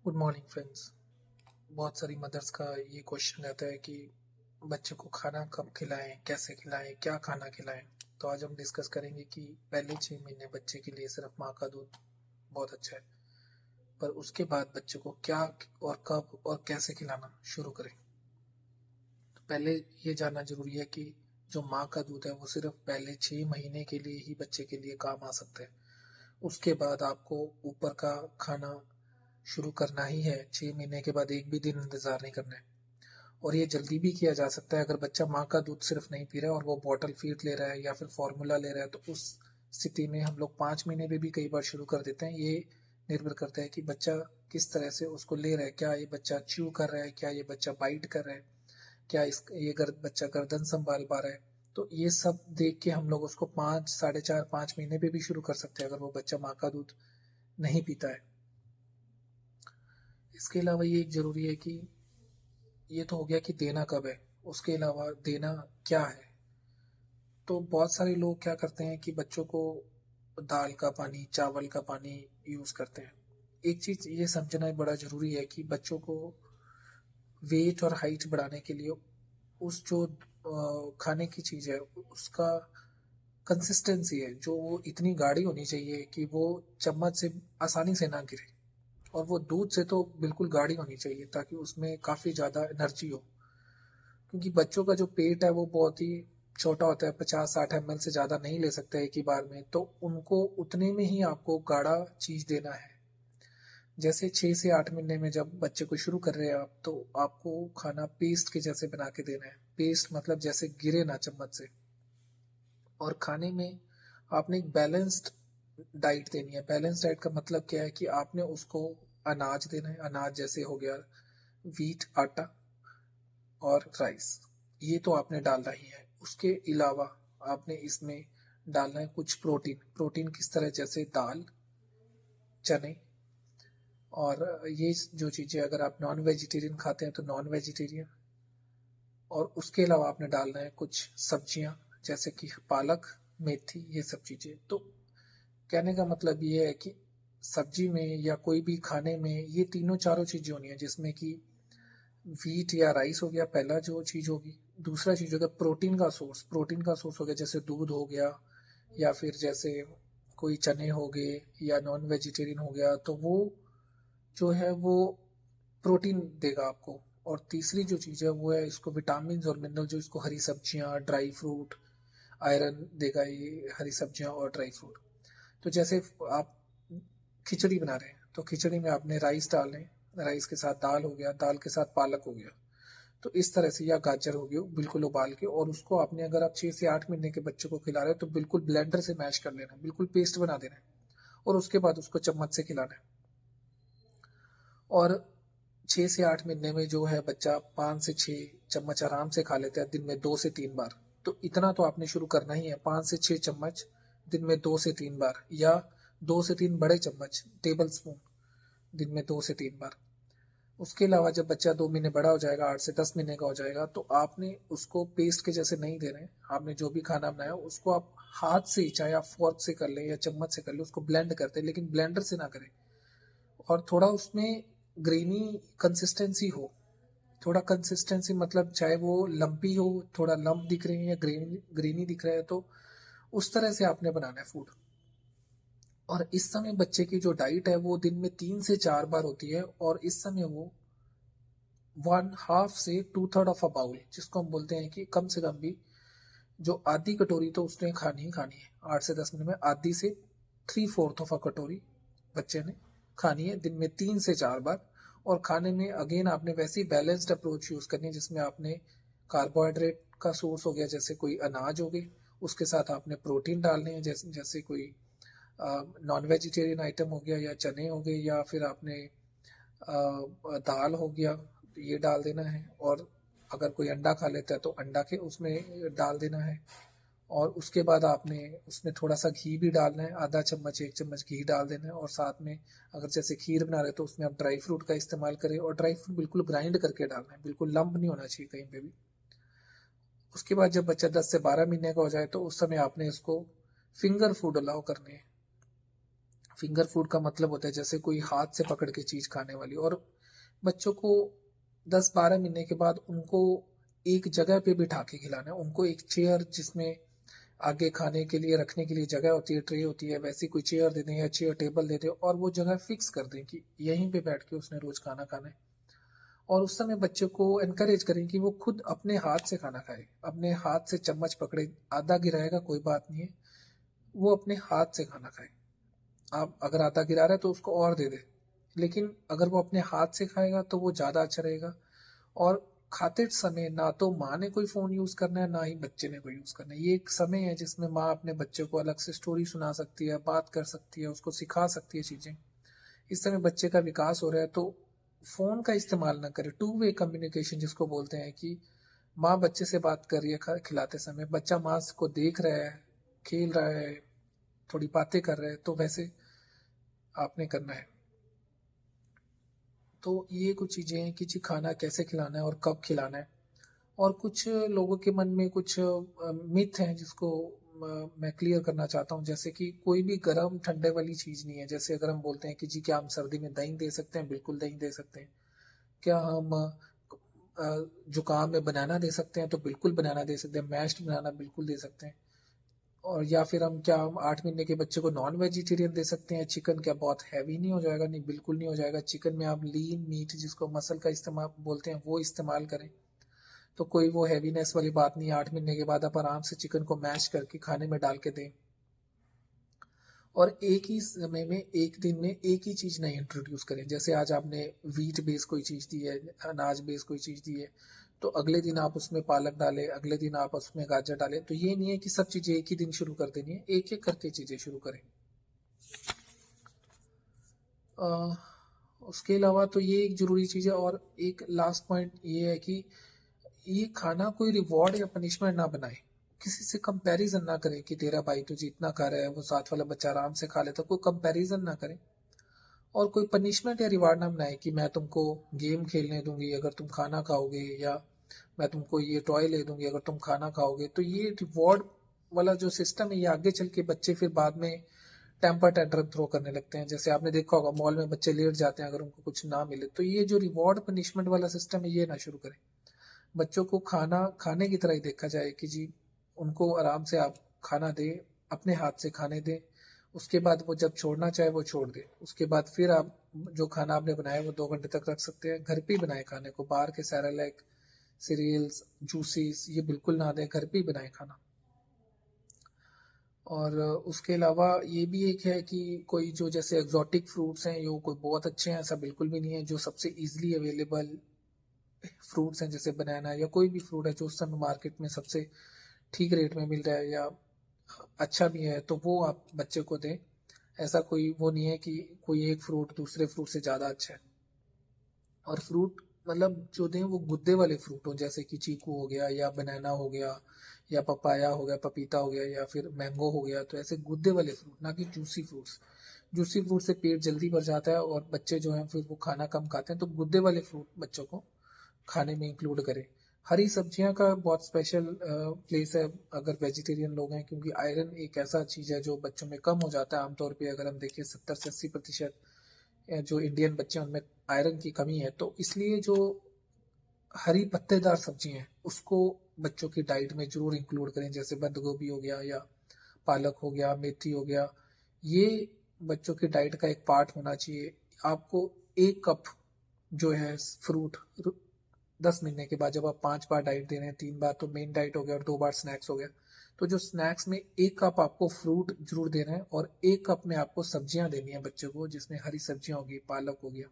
Good morning friends. बहुत सारी mother's का ये क्वेश्चन रहता है कि बच्चे को खाना कब खिलाएं, कैसे खिलाएं, क्या खाना खिलाएं। तो आज हम डिस्कस करेंगे कि पहले 6 महीने बच्चे के लिए सिर्फ माँ का दूध बहुत अच्छा है, पर उसके बाद बच्चे को क्या और कब और कैसे खिलाना शुरू करें। तो पहले ये जानना जरूरी है कि जो माँ का दूध है वो सिर्फ पहले 6 महीने के लिए ही बच्चे के लिए काम आ सकता है। उसके बाद आपको ऊपर का खाना शुरू करना ही है। 6 महीने के बाद एक भी दिन इंतजार नहीं करना है। और ये जल्दी भी किया जा सकता है। अगर बच्चा माँ का दूध सिर्फ नहीं पी रहा है और वो बॉटल फीड ले रहा है या फिर फॉर्मूला ले रहा है, तो उस स्थिति में हम लोग 5 महीने में भी कई बार शुरू कर देते हैं। ये निर्भर करता है कि बच्चा किस तरह से उसको ले रहा है। क्या ये बच्चा च्यू कर रहा है, क्या ये बच्चा बाइट कर रहा है, क्या ये बच्चा गर्दन संभाल पा रहा है। तो ये सब देख के हम लोग उसको 5, 4.5, 5 महीने पे भी शुरू कर सकते हैं, अगर वो बच्चा माँ का दूध नहीं पीता है। इसके अलावा ये एक जरूरी है कि ये तो हो गया कि देना कब है, उसके अलावा देना क्या है। तो बहुत सारे लोग क्या करते हैं कि बच्चों को दाल का पानी, चावल का पानी यूज करते हैं। एक चीज ये समझना बड़ा जरूरी है कि बच्चों को वेट और हाइट बढ़ाने के लिए उस जो खाने की चीज है उसका कंसिस्टेंसी है, जो वो इतनी गाढ़ी होनी चाहिए कि वो चम्मच से आसानी से ना गिरे। और वो दूध से तो बिल्कुल गाढ़ी होनी चाहिए ताकि उसमें काफी ज्यादा एनर्जी हो। क्योंकि बच्चों का जो पेट है वो बहुत ही छोटा होता है, 50-60 ml से ज्यादा नहीं ले सकते एक ही बार में। तो उनको उतने में ही आपको गाढ़ा चीज देना है। जैसे 6 से 8 महीने में जब बच्चे को शुरू कर रहे हैं आप, तो आपको खाना पेस्ट के जैसे बना के देना है। पेस्ट मतलब जैसे गिरे ना चम्मच से। और खाने में आपने एक बैलेंस्ड डाइट देनी है। बैलेंस डाइट का मतलब क्या है कि आपने उसको अनाज देना है। अनाज जैसे हो गया वीट, आटा और राइस, ये तो आपने डालना ही है। उसके अलावा आपने इसमें डालना है कुछ प्रोटीन। प्रोटीन किस तरह, जैसे दाल, चने। और ये जो चीजें, अगर आप नॉन वेजिटेरियन खाते हैं तो नॉन वेजिटेरियन। और उसके अलावा आपने डालना है कुछ सब्जियां, जैसे कि पालक, मेथी, ये सब चीजें। तो कहने का मतलब ये है कि सब्जी में या कोई भी खाने में ये तीनों चारों चीजें होनी है, जिसमें कि वीट या राइस हो गया पहला जो चीज होगी। दूसरा चीज होगा प्रोटीन का सोर्स। प्रोटीन का सोर्स हो गया जैसे दूध हो गया, या फिर जैसे कोई चने हो गए, या नॉन वेजिटेरियन हो गया, तो वो जो है वो प्रोटीन देगा आपको। और तीसरी जो चीज है वो है इसको विटामिन और मिनरल, जो इसको हरी सब्जियां, ड्राई फ्रूट, आयरन देगा ये हरी सब्जियां और ड्राई फ्रूट। तो जैसे आप खिचड़ी बना रहे हैं तो खिचड़ी में आपने राइस डालने, राइस के साथ दाल हो गया, दाल के साथ पालक हो गया। तो इस तरह से, या गाजर हो गया, बिल्कुल उबाल के। और उसको आपने, अगर आप 6 से 8 महीने के बच्चे को खिला रहे हो तो बिल्कुल ब्लेंडर से मैश कर लेना, बिल्कुल पेस्ट बना देना है। और उसके बाद उसको चम्मच से खिलाना है। और 6 से 8 महीने में जो है बच्चा 5 से 6 चम्मच आराम से खा लेता है, दिन में 2 से 3 बार। तो इतना तो आपने शुरू करना ही है, 5 से 6 चम्मच दिन में 2 से 3 बार, या 2 से 3 बड़े चम्मच टेबल स्पून दिन में 2 से 3 बार। उसके अलावा जब बच्चा 2 महीने बड़ा हो जाएगा, 8 से 10 महीने का हो जाएगा, तो आपने उसको पेस्ट के जैसे नहीं दे रहे। आपने जो भी खाना बनाया उसको आप हाथ से, चाहे आप फोर्क से कर ले या चम्मच से कर ले, उसको ब्लेंड करते, लेकिन ब्लेंडर से ना करें। और थोड़ा उसमें ग्रेनी कंसिस्टेंसी हो। थोड़ा कंसिस्टेंसी मतलब चाहे वो लंपी हो, थोड़ा लंप दिख रहे हैं या ग्रेनी दिख रहा है, तो उस तरह से आपने बनाना है फूड। और इस समय बच्चे की जो डाइट है वो दिन में 3 से 4 बार होती है। और इस समय वो 1/2 से 2/3 ऑफ अ बाउल, जिसको हम बोलते हैं कि कम से कम भी जो आधी कटोरी तो उसने खानी ही खानी है। 8 से 10 मिनट में आधी से 3/4 ऑफ अ कटोरी बच्चे ने खानी है, दिन में 3 से 4 बार। और खाने में अगेन आपने वैसे ही बैलेंस्ड अप्रोच यूज करनी है, जिसमें आपने कार्बोहाइड्रेट का सोर्स हो गया जैसे कोई अनाज हो गए, उसके साथ आपने प्रोटीन डालने हैं, जैसे कोई नॉन वेजिटेरियन आइटम हो गया, या चने हो गए, या फिर आपने दाल हो गया, ये डाल देना है। और अगर कोई अंडा खा लेता है तो अंडा के उसमें डाल देना है। और उसके बाद आपने उसमें थोड़ा सा घी भी डालना है, आधा चम्मच 1 चम्मच घी डाल देना है। और साथ में अगर जैसे खीर बना रहे तो उसमें आप ड्राई फ्रूट का इस्तेमाल करें, और ड्राई फ्रूट बिल्कुल ग्राइंड करके डालना है, बिल्कुल लंप नहीं होना चाहिए कहीं पे भी। उसके बाद जब बच्चा 10 से 12 महीने का हो जाए तो उस समय आपने इसको फिंगर फूड अलाउ करने हैं। फिंगर फूड का मतलब होता है जैसे कोई हाथ से पकड़ के चीज खाने वाली। और बच्चों को 10-12 महीने के बाद उनको एक जगह पे बिठा के खिलाना है। उनको एक चेयर जिसमें आगे खाने के लिए रखने के लिए जगह होती है, ट्रे होती है, वैसी कोई चेयर दे दें या चेयर टेबल दे दें और वो जगह फिक्स कर दें कि यहीं पे बैठ के उसने रोज खाना खाना है। और उस समय बच्चे को एनकरेज करें कि वो खुद अपने हाथ से खाना खाए, अपने हाथ से चम्मच पकड़े। आधा गिराएगा कोई बात नहीं है, वो अपने हाथ से खाना खाए। आप अगर आधा गिरा रहे हैं तो उसको और दे दे, लेकिन अगर वो अपने हाथ से खाएगा तो वो ज्यादा अच्छा रहेगा। और खाते समय ना तो माँ ने कोई फोन यूज करना है, ना ही बच्चे ने कोई यूज करना है। ये एक समय है जिसमें माँ अपने बच्चे को अलग से स्टोरी सुना सकती है, बात कर सकती है, उसको सिखा सकती है चीजें। इस समय बच्चे का विकास हो रहा है, तो फोन का इस्तेमाल ना करे। टू वे कम्युनिकेशन जिसको बोलते हैं कि माँ बच्चे से बात कर रही है खिलाते समय, बच्चा माँ को देख रहा है, खेल रहा है, थोड़ी बातें कर रहे हैं, तो वैसे आपने करना है। तो ये कुछ चीजें हैं कि जी खाना कैसे खिलाना है और कब खिलाना है। और कुछ लोगों के मन में कुछ मिथ हैं जिसको मैं क्लियर करना चाहता हूँ। जैसे कि कोई भी गर्म ठंडे वाली चीज नहीं है। जैसे अगर हम बोलते हैं कि जी क्या हम सर्दी में दही दे सकते हैं, बिल्कुल दही दे सकते हैं। क्या हम जुकाम में बनाना दे सकते हैं, तो बिल्कुल बनाना दे सकते हैं। मैश्ड बनाना बिल्कुल दे सकते हैं। और या फिर हम 8 महीने के बच्चे को नॉन वेजिटेरियन दे सकते हैं। चिकन क्या बहुत हैवी नहीं हो जाएगा? नहीं, बिल्कुल नहीं हो जाएगा। चिकन में आप लीन मीट जिसको मसल का इस्तेमाल बोलते हैं वो इस्तेमाल करें, तो कोई वो हैवीनेस वाली बात नहीं है। 8 महीने के बाद आप आराम से चिकन को मैश करके खाने में डाल के दें। और एक ही समय में एक दिन में एक ही चीज नहीं इंट्रोड्यूस करें। जैसे आज आपने वीट बेस कोई चीज दी है, अनाज बेस कोई चीज दी है, तो अगले दिन आप उसमें पालक डालें, अगले दिन आप उसमें गाजर डालें। तो ये नहीं है कि सब चीजें एक ही दिन शुरू कर देनी है, एक एक करके चीजें शुरू करें। उसके अलावा तो ये एक जरूरी चीज है। और एक लास्ट पॉइंट ये है कि ये खाना कोई रिवॉर्ड या पनिशमेंट ना बनाए। किसी से कंपैरिजन ना करें कि तेरा भाई तुझे इतना खा रहा है, वो साथ वाला बच्चा आराम से खा लेता। कोई कंपैरिजन ना करें। और कोई पनिशमेंट या रिवार्ड ना बनाए कि मैं तुमको गेम खेलने दूंगी अगर तुम खाना खाओगे, या मैं तुमको ये टॉय ले दूंगी अगर तुम खाना खाओगे। तो ये रिवॉर्ड वाला जो सिस्टम है, ये आगे चल के बच्चे फिर बाद में टेम्पर टेंट्रम थ्रो करने लगते हैं। जैसे आपने देखा होगा मॉल में बच्चे लेट जाते हैं अगर उनको कुछ ना मिले। तो ये जो रिवॉर्ड पनिशमेंट वाला सिस्टम है, ये ना शुरू करें। बच्चों को खाना खाने की तरह ही देखा जाए कि जी उनको आराम से आप खाना दें, अपने हाथ से खाने दें। उसके बाद वो जब छोड़ना चाहे वो छोड़ दे। उसके बाद फिर आप जो खाना आपने बनाया वो 2 घंटे तक रख सकते हैं। घर पे ही बनाए खाने को, बाहर के सैरेलैक, सीरियल्स, जूसेस ये बिल्कुल ना दें, घर पे ही बनाए खाना। और उसके अलावा ये भी एक है कि कोई जो जैसे एग्जॉटिक फ्रूट्स हैं, ये कोई बहुत अच्छे हैं ऐसा बिल्कुल भी नहीं है। जो सबसे इजीली अवेलेबल फ्रूट्स हैं, जैसे बनाना या कोई भी फ्रूट है जो उस समय मार्केट में सबसे ठीक रेट में मिल रहा है या अच्छा भी है, तो वो आप बच्चे को दें। ऐसा कोई वो नहीं है कि कोई एक फ्रूट दूसरे फ्रूट से ज्यादा अच्छा है। और फ्रूट मतलब जो दें वो गुद्दे वाले फ्रूट हो, जैसे कि चीकू हो गया या बनाना हो गया या पपाया हो गया, पपीता हो गया या फिर मैंगो हो गया। तो ऐसे गुद्दे वाले फ्रूट, ना कि जूसी फ्रूट्स। जूसी फ्रूट से पेट जल्दी भर जाता है और बच्चे जो हैं फिर वो खाना कम खाते हैं। तो गुद्दे वाले फ्रूट बच्चों को खाने में इंक्लूड करें। हरी सब्जियां का बहुत स्पेशल प्लेस है अगर वेजिटेरियन लोग हैं, क्योंकि आयरन एक ऐसा चीज है जो बच्चों में कम हो जाता है आमतौर पे। अगर हम देखिए 70 से 80% जो इंडियन बच्चे हैं उनमें आयरन की कमी है। तो इसलिए जो हरी पत्तेदार सब्जी हैं उसको बच्चों की डाइट में जरूर इंक्लूड करें। जैसे बंद गोभी हो गया या पालक हो गया, मेथी हो गया, ये बच्चों की डाइट का एक पार्ट होना चाहिए। आपको 1 कप जो है फ्रूट 10 महीने के बाद, जब आप 5 बार डाइट दे रहे हैं, 3 बार तो मेन डाइट हो गया और 2 बार स्नैक्स हो गया, तो जो स्नैक्स में 1 कप आपको फ्रूट जरूर देना है और 1 कप में आपको सब्जियां देनी है बच्चे को, जिसमें हरी सब्जियां होगी, पालक हो गया,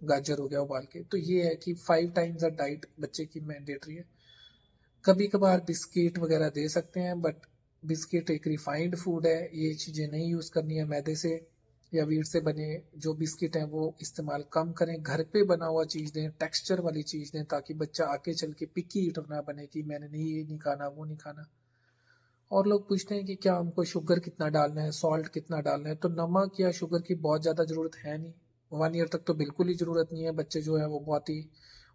गाजर हो गया उबाल के। तो ये है कि 5 टाइम्स अ डाइट बच्चे की मैंडेटरी है। कभी कभार बिस्किट वगैरह दे सकते हैं, बट बिस्किट एक रिफाइंड फूड है, ये चीजें नहीं यूज करनी है। मैदे से या वीट से बने जो बिस्किट हैं वो इस्तेमाल कम करें। घर पे बना हुआ चीज दें, टेक्सचर वाली चीज दें, ताकि बच्चा आके चल के पिकी ईटर ना बने कि मैंने नहीं ये नहीं खाना वो नहीं खाना। और लोग पूछते हैं कि क्या हमको शुगर कितना डालना है, सॉल्ट कितना डालना है। तो नमक या शुगर की बहुत ज्यादा जरूरत है नहीं। 1 ईयर तक तो बिल्कुल ही जरूरत नहीं है। बच्चे जो है वो बहुत ही,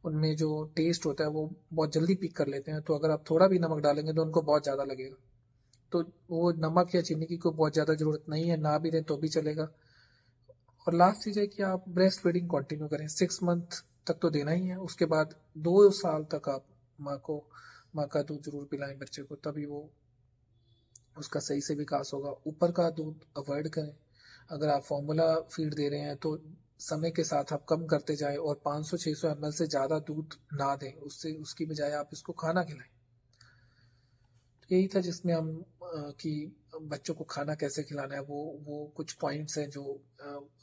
उनमें जो टेस्ट होता है वो बहुत जल्दी पिक कर लेते हैं। तो अगर आप थोड़ा भी नमक डालेंगे तो उनको बहुत ज्यादा लगेगा। तो वो नमक या चीनी की कोई बहुत ज्यादा जरूरत नहीं है, ना भी दें तो भी चलेगा। और लास्ट चीज़ है कि आप ब्रेस्ट फीडिंग कंटिन्यू करें, 6 मंथ तक तो देना ही है, उसके बाद 2 साल तक आप माँ का दूध जरूर पिलाएं बच्चे को, तभी वो उसका सही से विकास होगा। ऊपर का दूध अवॉइड करें। अगर आप फॉर्मूला फीड दे रहे हैं तो समय के साथ आप कम करते जाएं और 500-600 ml से ज़्यादा दूध ना दें, उससे उसकी बजाय आप इसको खाना खिलाएं। तो यही था जिसमें हम कि बच्चों को खाना कैसे खिलाना है, वो कुछ पॉइंट्स हैं जो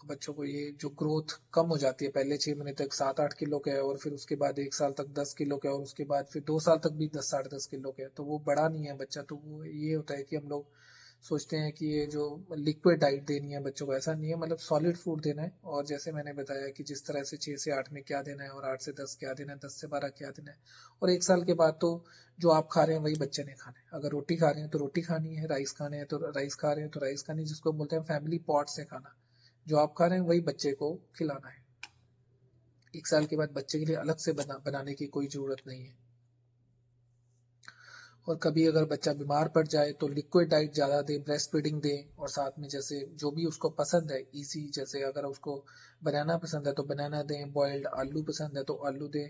बच्चों को, ये जो ग्रोथ कम हो जाती है पहले 6 महीने तक 7-8 किलो के है, और फिर उसके बाद 1 साल तक 10 किलो के, और उसके बाद फिर 2 साल तक भी 10 साढ़े 10 किलो के, तो वो बड़ा नहीं है बच्चा। तो वो ये होता है कि हम लोग सोचते हैं कि ये जो लिक्विड डाइट देनी है बच्चों को, ऐसा नहीं है, मतलब सॉलिड फूड देना है। और जैसे मैंने बताया कि जिस तरह से 6 से 8 में क्या देना है, और 8 से 10 क्या देना है, 10 से 12 क्या देना है, और 1 साल के बाद तो जो आप खा रहे हैं वही बच्चे ने खाना है। अगर रोटी खा रहे हैं तो रोटी खानी है, राइस खाने हैं तो राइस खा रहे हैं तो राइस खानी है, जिसको बोलते हैं फैमिली पॉट से खाना। जो आप खा रहे हैं वही बच्चे को खिलाना है। 1 साल के बाद बच्चे के लिए अलग से बनाने की कोई जरूरत नहीं है। और कभी अगर बच्चा बीमार पड़ जाए तो लिक्विड डाइट ज़्यादा दें, ब्रेस्ट फीडिंग दें, और साथ में जैसे जो भी उसको पसंद है इजी, जैसे अगर उसको बनाना पसंद है तो बनाना दें, बॉइल्ड आलू पसंद है तो आलू दें,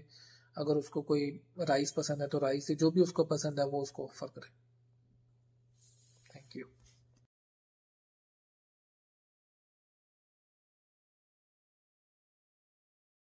अगर उसको कोई राइस पसंद है तो राइस से, जो भी उसको पसंद है वो उसको ऑफर करें। Thank you.